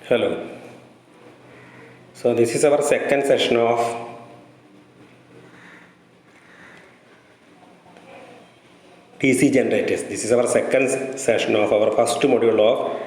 Hello. So this is our second session of DC generators. This is our second session of our first module of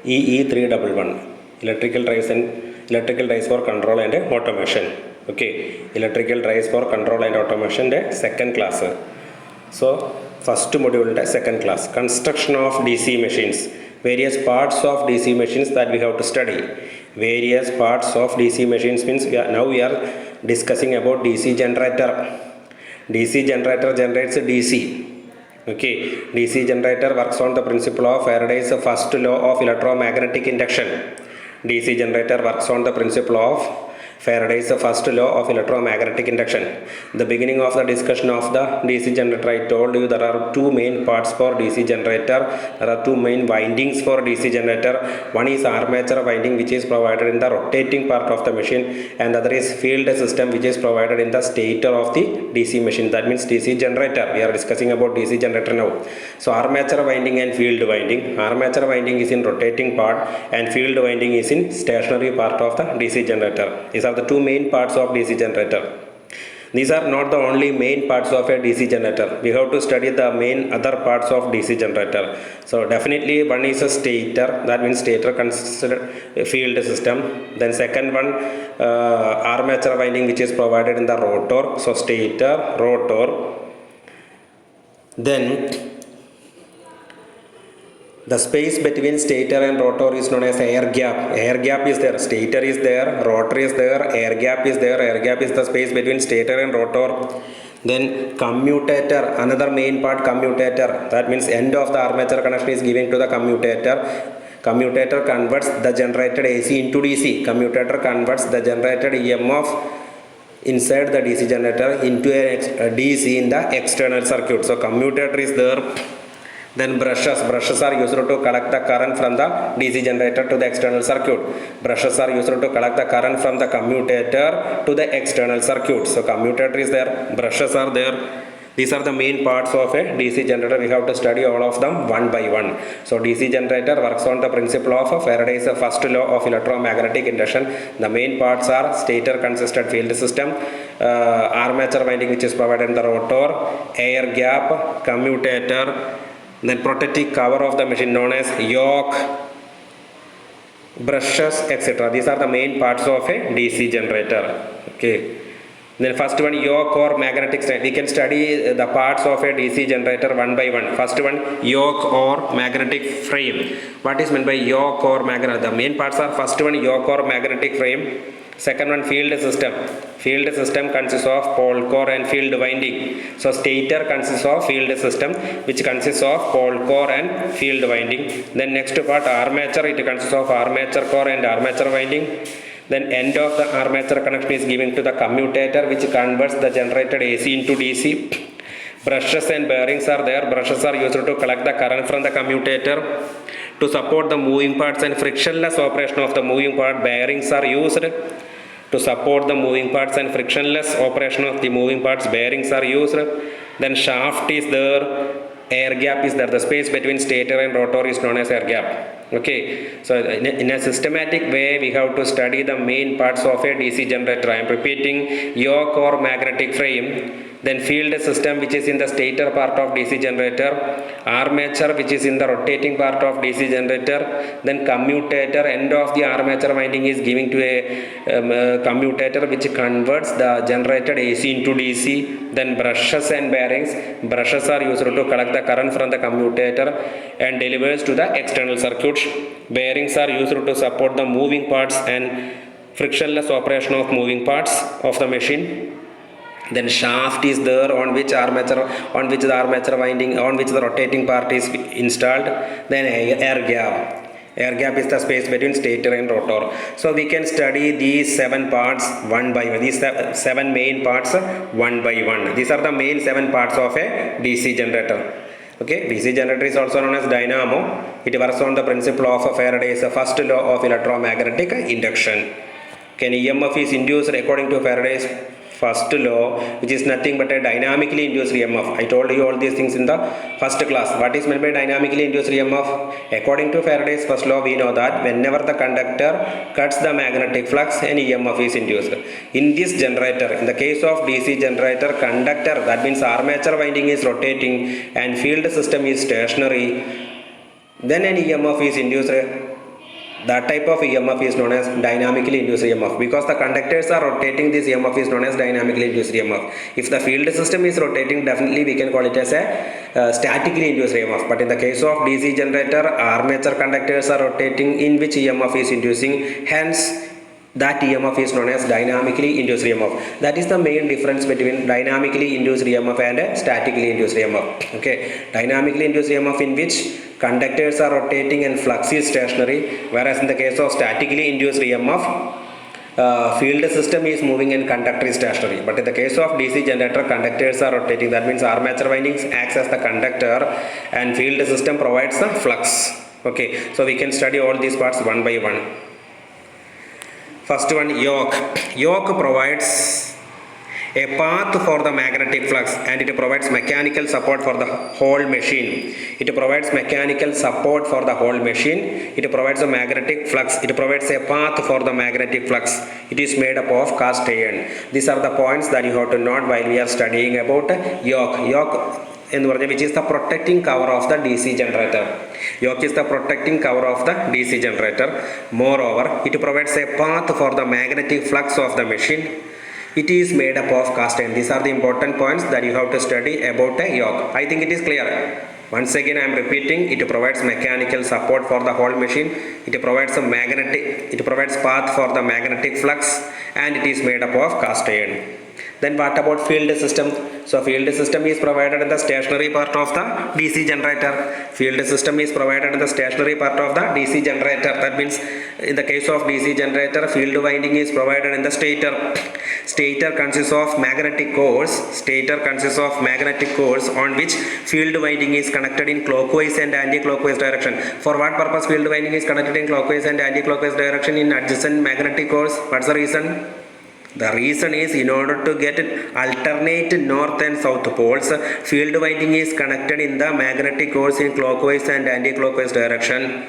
EE311, electrical drives for control and automation. Okay, electrical drives for control and automation the second class. So first module the second class, construction of DC machines. Various parts of DC machines that we have to study. Various parts of DC machines means now we are discussing about DC generator. DC generator generates DC. Okay, DC generator works on the principle of Faraday's first law of electromagnetic induction. DC generator works on the principle of Faraday's first law of electromagnetic induction. The beginning of the discussion of the DC generator, I told you there are two main parts for DC generator. There are two main windings for DC generator. One is armature winding, which is provided in the rotating part of the machine, and the other is field system, which is provided in the stator of the DC machine. That means DC generator. We are discussing about DC generator now. So armature winding and field winding. Armature winding is in rotating part and field winding is in stationary part of the DC generator. These are the two main parts of DC generator. These are not the only main parts of a DC generator. We have to study the main other parts of DC generator. So definitely one is a stator, that means stator considered a field system. Then second one, armature winding, which is provided in the rotor. So stator, rotor. Then the space between stator and rotor is known as air gap. Air gap is there. Stator is there, rotor is there, air gap is there. Air gap is the space between stator and rotor. Then commutator, another main part, commutator. That means end of the armature connection is given to the commutator. Commutator converts the generated AC into DC. Commutator converts the generated EMF inside the DC generator into a DC in the external circuit. So commutator is there. Then brushes are used to collect the current from the DC generator to the external circuit. Brushes are used to collect the current from the commutator to the external circuit. So commutator is there, brushes are there. These are the main parts of a DC generator. We have to study all of them one by one. So DC generator works on the principle of Faraday's first law of electromagnetic induction. The main parts are stator consistent field system, armature winding, which is provided in the rotor, air gap, commutator, then protective cover of the machine known as yoke, brushes, etc. These are the main parts of a DC generator. Okay. Then first one, yoke or magnetic strength. We can study the parts of a DC generator one by one. First one, yoke or magnetic frame. What is meant by yoke or magnetic? The main parts are first one, yoke or magnetic frame. Second one, field system. Field system consists of pole core and field winding. So stator consists of field system, which consists of pole core and field winding. Then next part, armature. It consists of armature core and armature winding. Then end of the armature connection is given to the commutator, which converts the generated AC into DC. Brushes and bearings are there. Brushes are used to collect the current from the commutator. To support the moving parts and frictionless operation of the moving part, bearings are used. To support the moving parts and frictionless operation of the moving parts, bearings are used. Then shaft is there, air gap is there. The space between stator and rotor is known as air gap. Okay, so in a systematic way, we have to study the main parts of a DC generator. I am repeating: yoke or magnetic frame, then field system, which is in the stator part of DC generator, armature, which is in the rotating part of DC generator, then commutator, end of the armature winding is giving to a commutator, which converts the generated AC into DC. Then brushes and bearings. Brushes are used to collect the current from the commutator and delivers to the external circuit. Bearings are used to support the moving parts and frictionless operation of moving parts of the machine. Then shaft is there on which the armature winding, on which the rotating part is installed. Then air gap. Air gap is the space between stator and rotor. So we can study these seven parts one by one. These seven main parts one by one. These are the main seven parts of a DC generator. Okay, DC generator is also known as dynamo. It works on the principle of Faraday's first law of electromagnetic induction. Okay, EMF is induced according to Faraday's first law, which is nothing but a dynamically induced EMF. I told you all these things in the first class. What is meant by dynamically induced EMF? According to Faraday's first law, we know that whenever the conductor cuts the magnetic flux, an EMF is induced. In this generator, in the case of DC generator, conductor, that means armature winding is rotating and field system is stationary, then an EMF is induced. That type of EMF is known as dynamically induced EMF. Because the conductors are rotating, this EMF is known as dynamically induced EMF. If the field system is rotating, definitely we can call it as a statically induced EMF. But in the case of DC generator, armature conductors are rotating, in which EMF is inducing. Hence, that EMF is known as dynamically induced EMF. That is the main difference between dynamically induced EMF and statically induced EMF. Okay, dynamically induced EMF in which conductors are rotating and flux is stationary, whereas in the case of statically induced EMF, field system is moving and conductor is stationary. But in the case of DC generator, conductors are rotating. That means armature windings acts as the conductor and field system provides the flux. Okay, so we can study all these parts one by one. First one, yoke. Yoke provides a path for the magnetic flux and it provides mechanical support for the whole machine. It provides mechanical support for the whole machine. It provides a magnetic flux. It provides a path for the magnetic flux. It is made up of cast iron. These are the points that you have to note while we are studying about yoke. Yoke, which is the protecting cover of the DC generator. Yoke is the protecting cover of the DC generator. Moreover, it provides a path for the magnetic flux of the machine. It is made up of cast iron. These are the important points that you have to study about a yoke. I think it is clear. Once again I am repeating, it provides mechanical support for the whole machine. It provides path for the magnetic flux and it is made up of cast iron. Then what about field system? So field system is provided in the stationary part of the DC generator. Field system is provided in the stationary part of the DC generator. That means in the case of DC generator, field winding is provided in the stator. Stator consists of magnetic cores. Stator consists of magnetic cores on which field winding is connected in clockwise and anti-clockwise direction. For what purpose field winding is connected in clockwise and anti-clockwise direction in adjacent magnetic cores? What's the reason? The reason is in order to get alternate north and south poles, field winding is connected in the magnetic cores in clockwise and anti-clockwise direction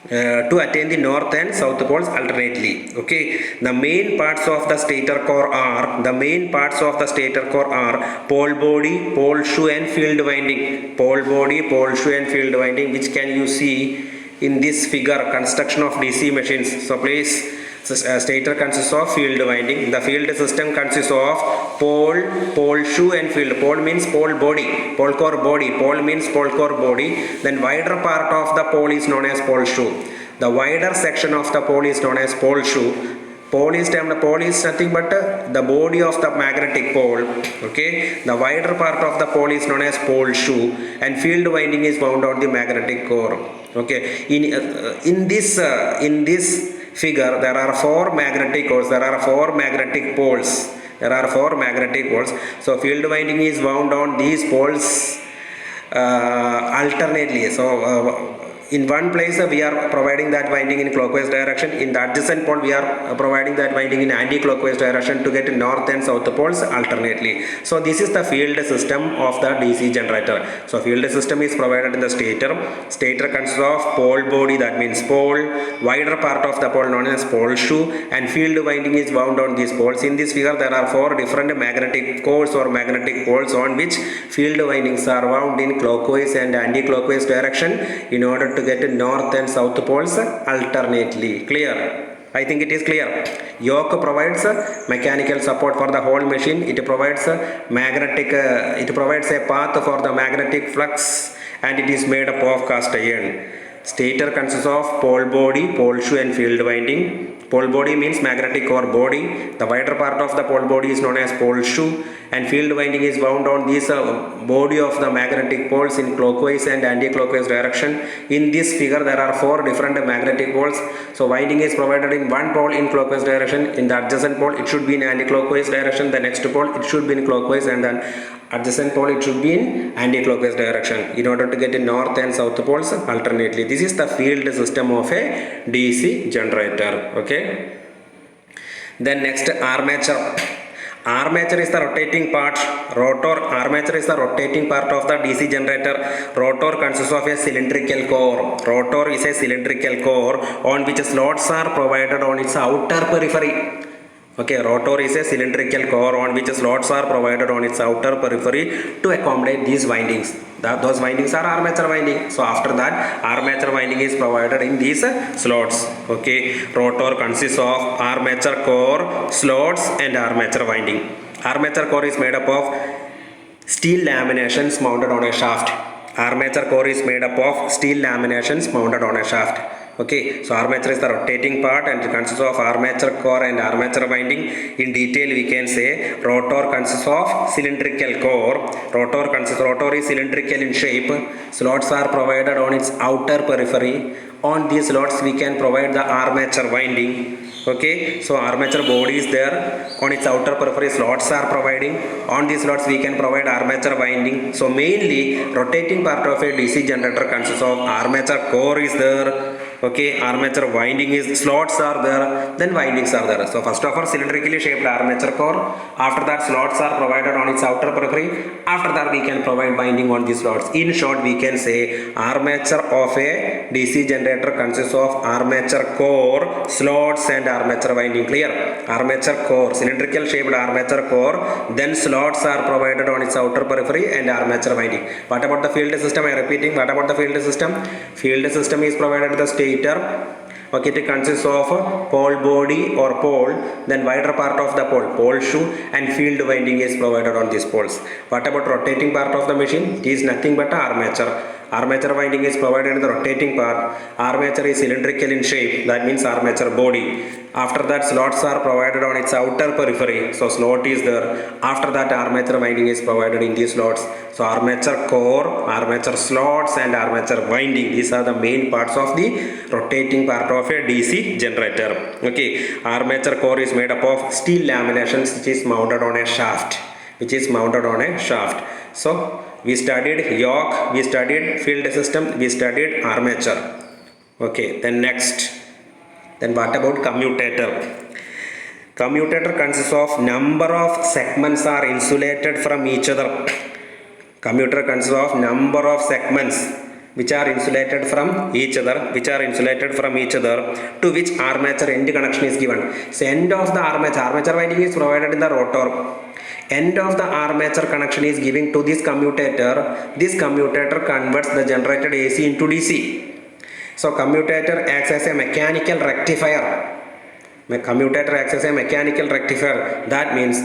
to attain the north and south poles alternately. Okay, the main parts of the stator core are pole body, pole shoe and field winding. Pole body, pole shoe and field winding, which can you see in this figure, construction of DC machines. So please, stator consists of field winding. The field system consists of pole shoe and field. Pole means pole body, pole core body. Pole means pole core body. Then wider part of the pole is known as pole shoe. The wider section of the pole is known as pole shoe. Pole is nothing but the body of the magnetic pole. Okay, the wider part of the pole is known as pole shoe and field winding is wound on the magnetic core. Okay, in this figure there are four magnetic cores. There are four magnetic poles. So field winding is wound on these poles alternately. So in one place we are providing that winding in clockwise direction. In the adjacent pole we are providing that winding in anti-clockwise direction to get north and south poles alternately. So this is the field system of the DC generator. So field system is provided in the stator. Stator consists of pole body, that means pole, wider part of the pole known as pole shoe, and field winding is wound on these poles. In this figure there are four different magnetic cores or magnetic poles on which field windings are wound in clockwise and anti-clockwise direction in order to get north and south poles alternately. Clear? I think it is clear. Yoke provides mechanical support for the whole machine. It provides a path for the magnetic flux and it is made up of cast iron. Stator consists of pole body, pole shoe and field winding. Pole body means magnetic core body. The wider part of the pole body is known as pole shoe and field winding is wound on this body of the magnetic poles in clockwise and anti-clockwise direction. In this figure there are four different magnetic poles. So winding is provided in one pole in clockwise direction. In the adjacent pole it should be in anti-clockwise direction. The next pole it should be in clockwise and then adjacent pole it should be in anti-clockwise direction in order to get in north and south poles alternately. This is the field system of a DC generator. Okay, then next, armature. Armature is the rotating part. Rotor, armature is the rotating part of the DC generator. Rotor consists of a cylindrical core. Rotor is a cylindrical core on which slots are provided on its outer periphery. Okay, rotor is a cylindrical core on which slots are provided on its outer periphery to accommodate these windings. Those windings are armature winding. So after that, armature winding is provided in these slots. Okay, rotor consists of armature core, slots and armature winding. Armature core is made up of steel laminations mounted on a shaft. Armature core is made up of steel laminations mounted on a shaft. Okay, so armature is the rotating part and it consists of armature core and armature winding. In detail we can say rotor consists of cylindrical core. Rotor is cylindrical in shape. Slots are provided on its outer periphery. On these slots we can provide the armature winding. Okay, so armature body is there. On its outer periphery slots are providing. On these slots we can provide armature winding. So mainly rotating part of a DC generator consists of armature core is there. Okay, armature winding is, slots are there, then windings are there. So first of all, cylindrically shaped armature core. After that, slots are provided on its outer periphery. After that, we can provide winding on these slots. In short, we can say armature of a DC generator consists of armature core, slots and armature winding. Clear? Armature core, cylindrical shaped armature core, then slots are provided on its outer periphery and armature winding. What about the field system? I am repeating. What about the field system? Field system is provided the stator. Okay, it consists of pole body or pole, then wider part of the pole shoe and field winding is provided on these poles. What about rotating part of the machine? It is nothing but armature. Armature winding is provided in the rotating part. Armature is cylindrical in shape, that means armature body. After that, slots are provided on its outer periphery, so slot is there. After that, armature winding is provided in these slots. So armature core, armature slots and armature winding, these are the main parts of the rotating part of a DC generator. Okay, armature core is made up of steel laminations which is mounted on a shaft. So we studied yoke, we studied field system, we studied armature. Okay, then next, then what about commutator? Commutator consists of number of segments are insulated from each other. Commutator consists of number of segments which are insulated from each other, to which armature end connection is given. So end of the armature winding is provided in the rotor. End of the armature connection is given to this commutator. This commutator converts the generated AC into DC. So commutator acts as a mechanical rectifier. That means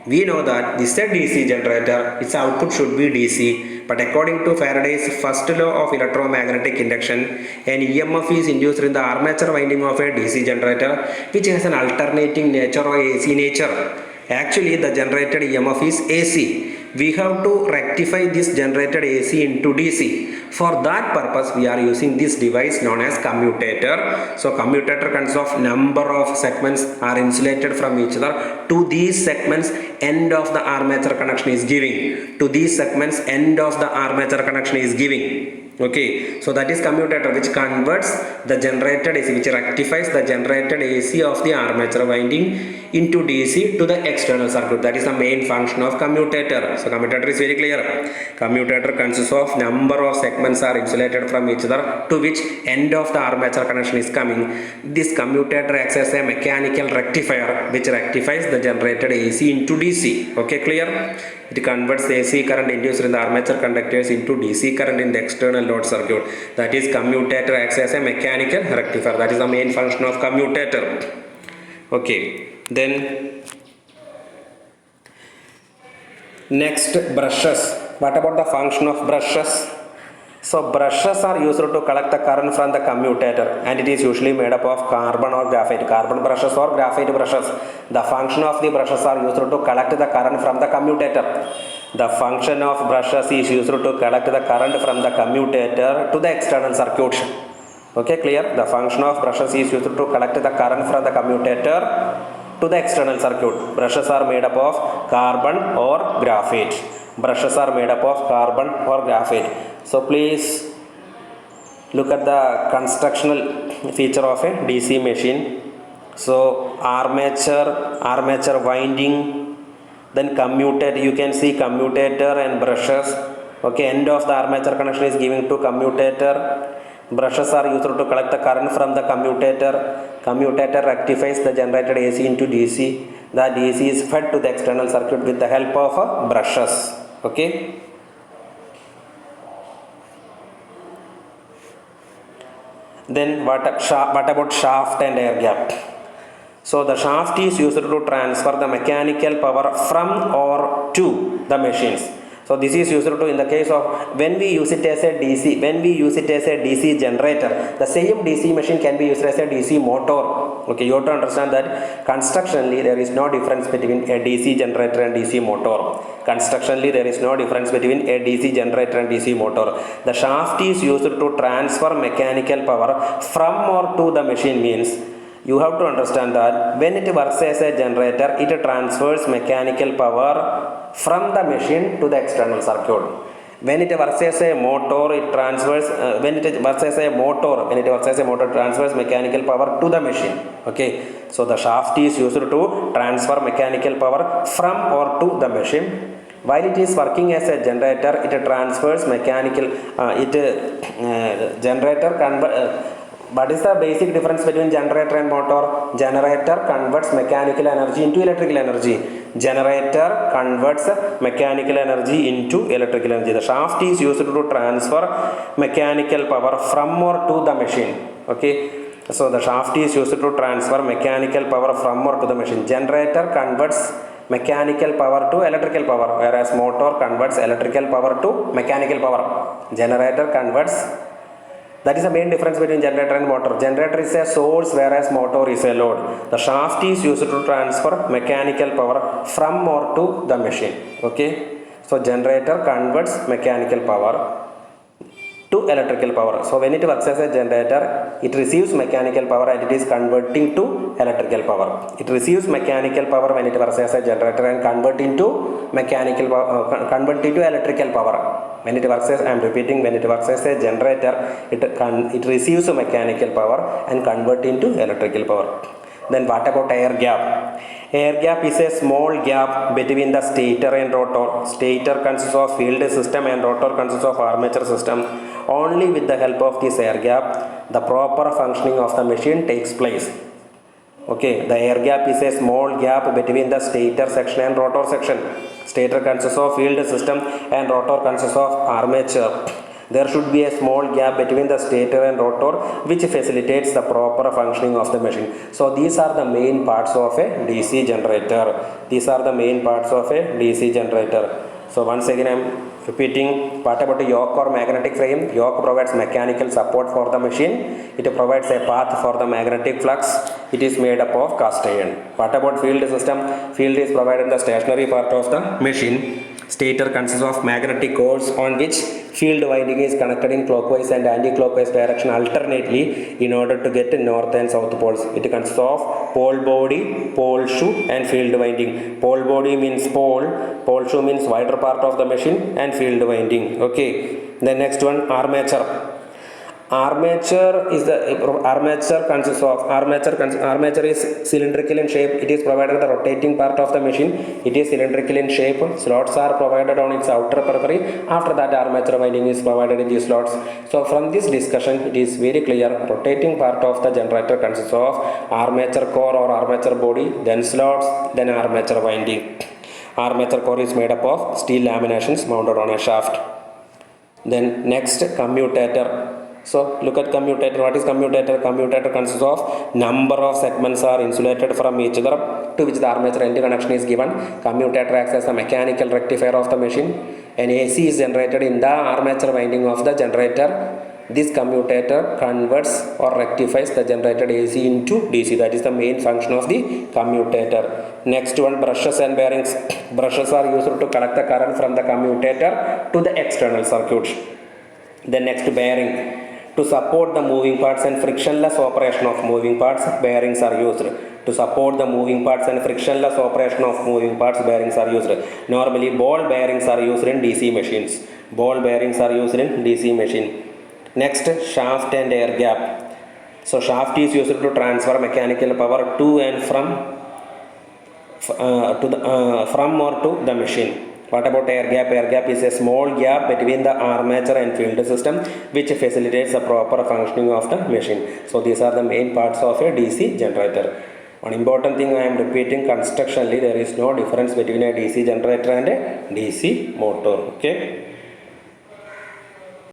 we know that this is a DC generator, its output should be DC. But according to Faraday's first law of electromagnetic induction, an EMF is induced in the armature winding of a DC generator which has an alternating nature or AC nature. Actually, the generated EMF is AC. We have to rectify this generated AC into DC. For that purpose, we are using this device known as commutator. So commutator consists of number of segments are insulated from each other. To these segments, end of the armature connection is giving. Okay, so that is commutator which converts the generated AC, which rectifies the generated AC of the armature winding into DC to the external circuit. That is the main function of commutator. So commutator is very clear. Commutator consists of number of segments are insulated from each other to which end of the armature connection is coming. This commutator acts as a mechanical rectifier which rectifies the generated AC into DC. Okay, clear? It converts the AC current induced in the armature conductors into DC current in the external load circuit. That is, commutator acts as a mechanical rectifier. That is the main function of commutator. Okay, then next, brushes. What about the function of brushes? So brushes are used to collect the current from the commutator and it is usually made up of carbon or graphite. Carbon brushes or graphite brushes. The function of the brushes are used to collect the current from the commutator. The function of brushes is used to collect the current from the commutator to the external circuit. Okay, clear? The function of brushes is used to collect the current from the commutator to the external circuit. Brushes are made up of carbon or graphite. So please look at the constructional feature of a DC machine. So armature winding, Then commutator, you can see commutator and brushes. Okay, end of the armature connection is giving to commutator. Brushes are used to collect the current from the commutator. Commutator rectifies the generated AC into DC. The DC is fed to the external circuit with the help of brushes. Okay. Then what about shaft and air gap? So the shaft is used to transfer the mechanical power from or to the machines. So this is used to in the case of when we use it as a DC generator, the same DC machine can be used as a DC motor. Okay, you have to understand that constructionally there is no difference between a DC generator and DC motor. Constructionally there is no difference between a DC generator and DC motor. The shaft is used to transfer mechanical power from or to the machine means you have to understand that when it works as a generator, it transfers mechanical power from the machine to the external circuit. When it works as a motor, it transfers. It transfers mechanical power to the machine. Okay. So the shaft is used to transfer mechanical power from or to the machine. While it is working as a generator, it transfers mechanical. What is the basic difference between generator and motor? Generator converts mechanical energy into electrical energy. Generator converts mechanical energy into electrical energy. The shaft is used to transfer mechanical power from or to the machine. Okay. So the shaft is used to transfer mechanical power from or to the machine. Generator converts mechanical power to electrical power, whereas motor converts electrical power to mechanical power. Generator converts. That is the main difference between generator and motor. Generator is a source whereas motor is a load. The shaft is used to transfer mechanical power from or to the machine. Okay. So generator converts mechanical power to electrical power. So when it works as a generator, it receives mechanical power and it is converting to electrical power. It receives mechanical power when it works as a generator and converting to electrical power. When it works as, I am repeating, when it works as a generator, it receives mechanical power and convert into electrical power. Then what about air gap? Air gap is a small gap between the stator and rotor. Stator consists of field system and rotor consists of armature system. Only with the help of this air gap, the proper functioning of the machine takes place. Okay, the air gap is a small gap between the stator section and rotor section. Stator consists of field system and rotor consists of armature. There should be a small gap between the stator and rotor which facilitates the proper functioning of the machine. So these are the main parts of a DC generator. So once again I am repeating, what about the yoke or magnetic frame? Yoke provides mechanical support for the machine. It provides a path for the magnetic flux. It is made up of cast iron. What about field system? Field is provided in the stationary part of the machine. Stator consists of magnetic cores on which field winding is connected in clockwise and anti-clockwise direction alternately in order to get north and south poles. It consists of pole body, pole shoe and field winding. Pole body means pole shoe means wider part of the machine and field winding. Okay. The next one, armature. Armature is cylindrical in shape. It is provided the rotating part of the machine. It is cylindrical in shape. Slots are provided on its outer periphery. After that, armature winding is provided in these slots. So from this discussion, it is very clear. Rotating part of the generator consists of armature core or armature body, then slots, then armature winding. Armature core is made up of steel laminations mounted on a shaft. Then next, commutator. So look at commutator. What is commutator? Commutator consists of number of segments are insulated from each other to which the armature end connection is given. Commutator acts as the mechanical rectifier of the machine. An AC is generated in the armature winding of the generator. This commutator converts or rectifies the generated AC into DC. That is the main function of the commutator. Next one, brushes and bearings. Brushes are used to collect the current from the commutator to the external circuit. The next, bearing. To support the moving parts and frictionless operation of moving parts, bearings are used. To support the moving parts and frictionless operation of moving parts, bearings are used. Normally, ball bearings are used in DC machines. Ball bearings are used in DC machine. Next, shaft and air gap. So, shaft is used to transfer mechanical power to and from or to the machine. What about air gap? Air gap is a small gap between the armature and field system which facilitates the proper functioning of the machine. So these are the main parts of a DC generator. One important thing I am repeating, constructionally there is no difference between a DC generator and a DC motor. Okay.